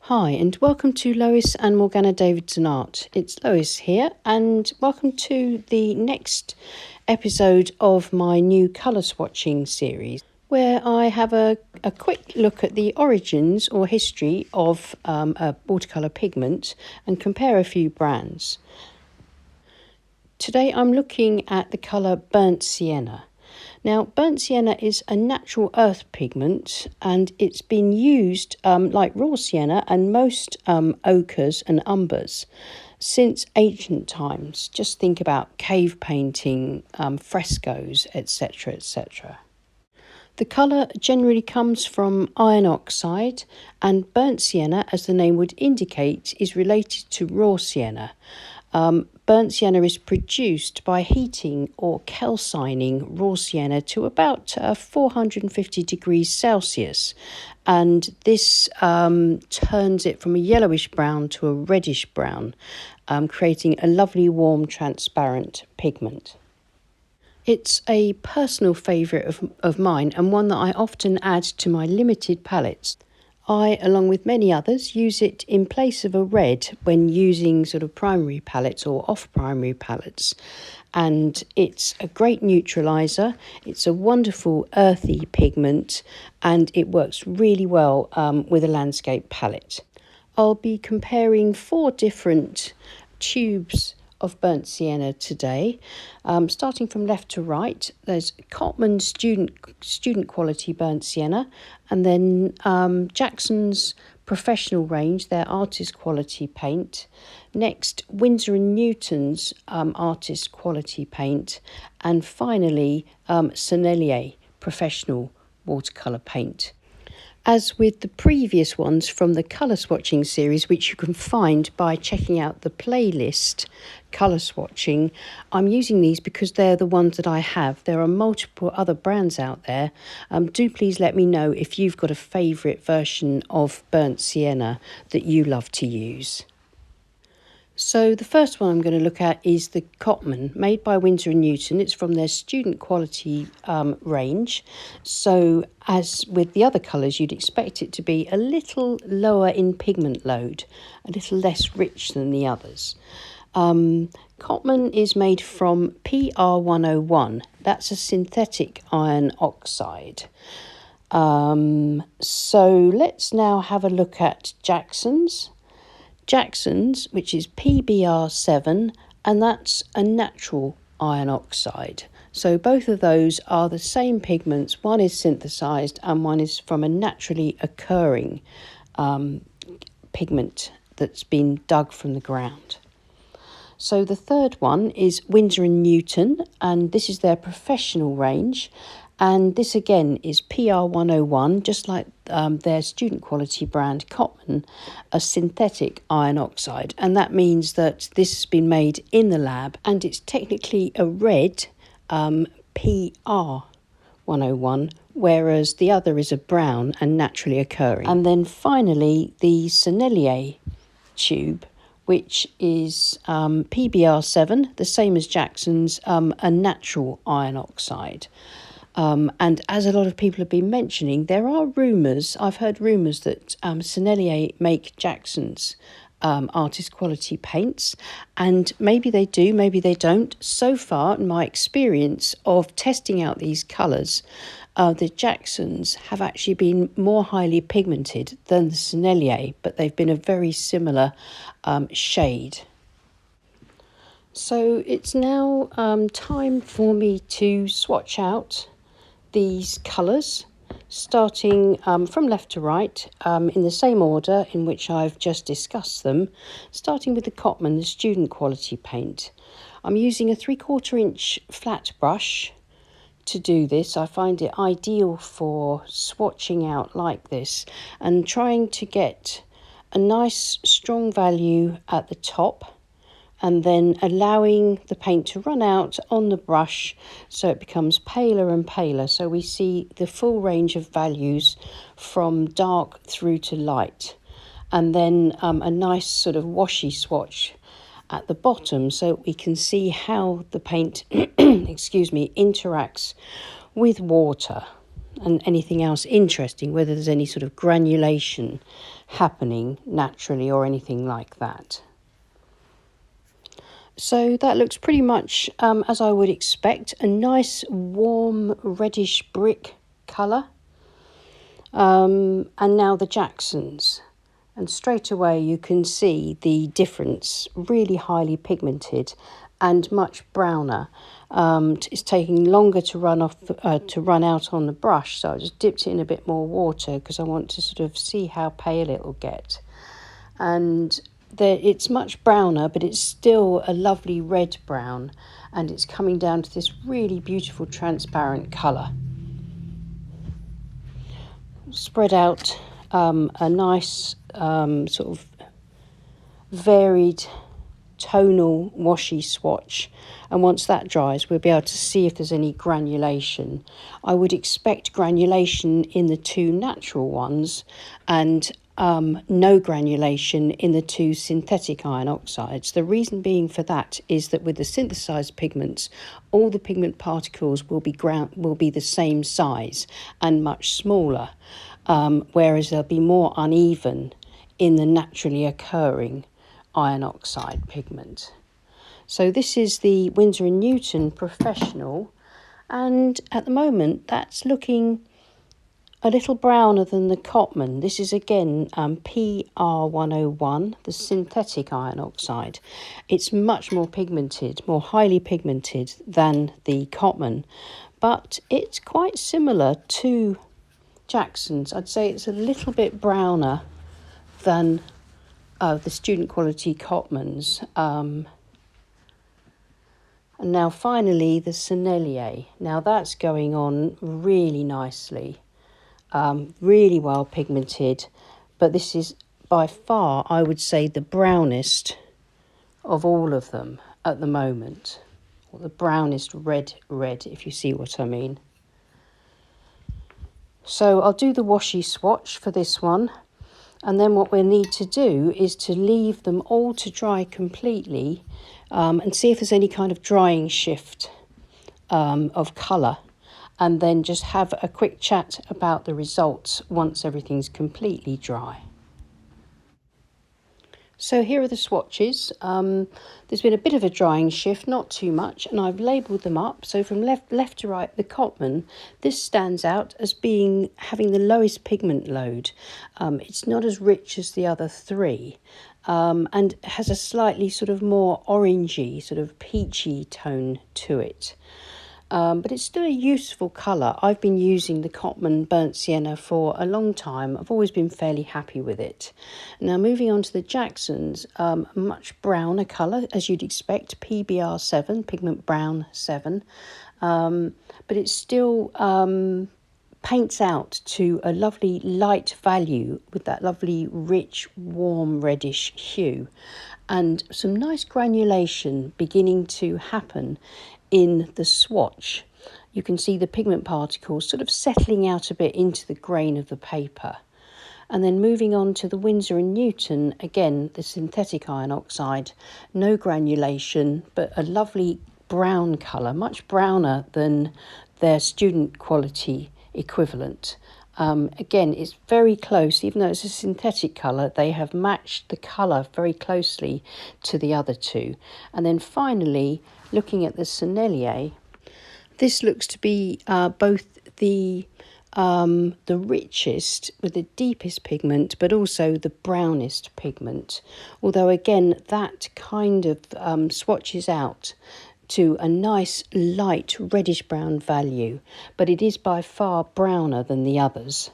Hi and welcome to Lois and Morgana Davidson Art. It's Lois here and welcome to the next episode of my new colour swatching series where I have a quick look at the origins or history of a watercolour pigment and compare a few brands. Today I'm looking at the colour Burnt Sienna. Now, burnt sienna is a natural earth pigment and it's been used like raw sienna and most ochres and umbers since ancient times. Just think about cave painting, frescoes, etc., etc. The colour generally comes from iron oxide, and burnt sienna, as the name would indicate, is related to raw sienna. Burnt sienna is produced by heating or calcining raw sienna to about 450 degrees Celsius, and this turns it from a yellowish brown to a reddish brown, creating a lovely warm transparent pigment. It's a personal favourite of mine and one that I often add to my limited palettes. I, along with many others, use it in place of a red when using sort of primary palettes or off-primary palettes. And it's a great neutraliser, it's a wonderful earthy pigment, and it works really well with a landscape palette. I'll be comparing 4 different tubes of burnt sienna today. Starting from left to right, there's Cottman student quality burnt sienna, and then Jackson's professional range, their artist quality paint. Next, Windsor Newton's artist quality paint, and finally Sienna professional watercolour paint. As with the previous ones from the colour swatching series, which you can find by checking out the playlist colour swatching, I'm using these because they're the ones that I have. There are multiple other brands out there. Do please let me know if you've got a favourite version of burnt sienna that you love to use. So the first one I'm going to look at is the Cottman, made by Windsor Newton. It's from their student quality range. So as with the other colours, you'd expect it to be a little lower in pigment load, a little less rich than the others. Cottman is made from PR101. That's a synthetic iron oxide. So let's now have a look at Jackson's, which is PBR7, and that's a natural iron oxide. So both of those are the same pigments. One is synthesized and one is from a naturally occurring pigment that's been dug from the ground. So the third one is Windsor Newton, and this is their professional range. And this again is PR101, just like their student quality brand Cottman, a synthetic iron oxide. And that means that this has been made in the lab and it's technically a red PR101, whereas the other is a brown and naturally occurring. And then finally the Sienna tube, which is PBR7, the same as Jackson's, a natural iron oxide. And as a lot of people have been mentioning, there are rumours, I've heard rumours that Sienna make Jackson's artist quality paints, and maybe they do, maybe they don't. So far, in my experience of testing out these colours, the Jacksons have actually been more highly pigmented than the Sienna, but they've been a very similar shade. So it's now time for me to swatch out these colours, starting from left to right in the same order in which I've just discussed them, starting with the Cottman, the student quality paint. I'm using a 3/4 inch flat brush to do this. I find it ideal for swatching out like this and trying to get a nice strong value at the top, and then allowing the paint to run out on the brush so it becomes paler and paler. So we see the full range of values from dark through to light. And then a nice sort of washy swatch at the bottom so we can see how the paint interacts with water and anything else interesting, whether there's any sort of granulation happening naturally or anything like that. So that looks pretty much as I would expect, a nice warm reddish brick colour. And now the Jacksons. And straight away you can see the difference, really highly pigmented and much browner. It's taking longer to run out on the brush, so I just dipped it in a bit more water because I want to sort of see how pale it will get. And it's much browner, but it's still a lovely red brown, and it's coming down to this really beautiful transparent colour. Spread out a nice sort of varied tonal washi swatch, and once that dries we'll be able to see if there's any granulation. I would expect granulation in the two natural ones and no granulation in the two synthetic iron oxides. The reason being for that is that with the synthesized pigments, all the pigment particles will be the same size and much smaller, whereas they'll be more uneven in the naturally occurring iron oxide pigment. So this is the Windsor Newton Professional, and at the moment that's looking a little browner than the Cottman. This is again PR101, the synthetic iron oxide. It's much more pigmented, more highly pigmented than the Cottman, but it's quite similar to Jackson's. I'd say it's a little bit browner than the student quality Cottmans. And now finally the Sennelier. Now that's going on really nicely, really well pigmented, but this is by far, I would say, the brownest of all of them at the moment, or the brownest red, if you see what I mean. So I'll do the washi swatch for this one. And then what we'll need to do is to leave them all to dry completely and see if there's any kind of drying shift of colour. And then just have a quick chat about the results once everything's completely dry. So here are the swatches. There's been a bit of a drying shift, not too much, and I've labelled them up. So from left to right, the Cottman, this stands out as having the lowest pigment load. It's not as rich as the other three, and has a slightly sort of more orangey, sort of peachy tone to it. But it's still a useful colour. I've been using the Cottman Burnt Sienna for a long time. I've always been fairly happy with it. Now moving on to the Jacksons, much browner colour as you'd expect, PBR7, Pigment Brown 7. But it still paints out to a lovely light value with that lovely rich warm reddish hue, and some nice granulation beginning to happen in the swatch. You can see the pigment particles sort of settling out a bit into the grain of the paper. And then moving on to the Windsor Newton, again the synthetic iron oxide, no granulation, but a lovely brown colour, much browner than their student quality equivalent. Again, it's very close, even though it's a synthetic colour, they have matched the colour very closely to the other two. And then finally, looking at the Sennelier, this looks to be both the richest with the deepest pigment, but also the brownest pigment. Although again, that kind of swatches out to a nice light reddish brown value, but it is by far browner than the others.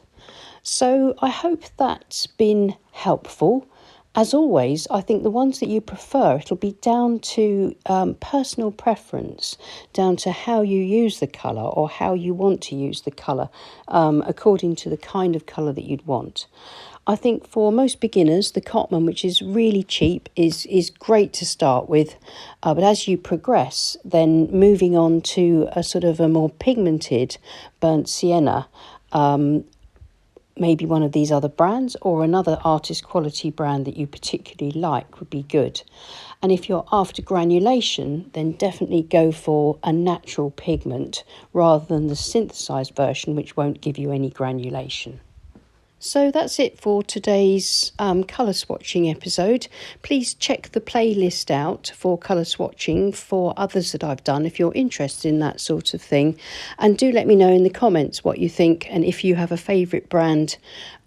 So I hope that's been helpful. As always, I think the ones that you prefer, it'll be down to personal preference, down to how you use the colour or how you want to use the colour, according to the kind of colour that you'd want. I think for most beginners, the Cottman, which is really cheap, is great to start with. But as you progress, then moving on to a sort of a more pigmented burnt sienna, maybe one of these other brands or another artist quality brand that you particularly like would be good. And if you're after granulation, then definitely go for a natural pigment rather than the synthesized version, which won't give you any granulation. So that's it for today's colour swatching episode. Please check the playlist out for colour swatching for others that I've done if you're interested in that sort of thing. And do let me know in the comments what you think and if you have a favourite brand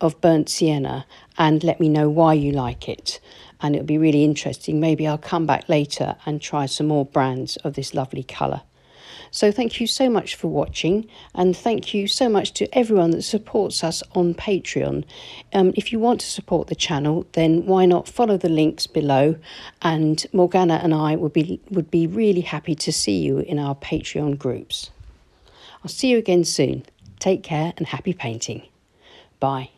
of burnt sienna, and let me know why you like it. And it'll be really interesting. Maybe I'll come back later and try some more brands of this lovely colour. So thank you so much for watching, and thank you so much to everyone that supports us on Patreon. If you want to support the channel, then why not follow the links below, and Morgana and I would be really happy to see you in our Patreon groups. I'll see you again soon. Take care and happy painting. Bye.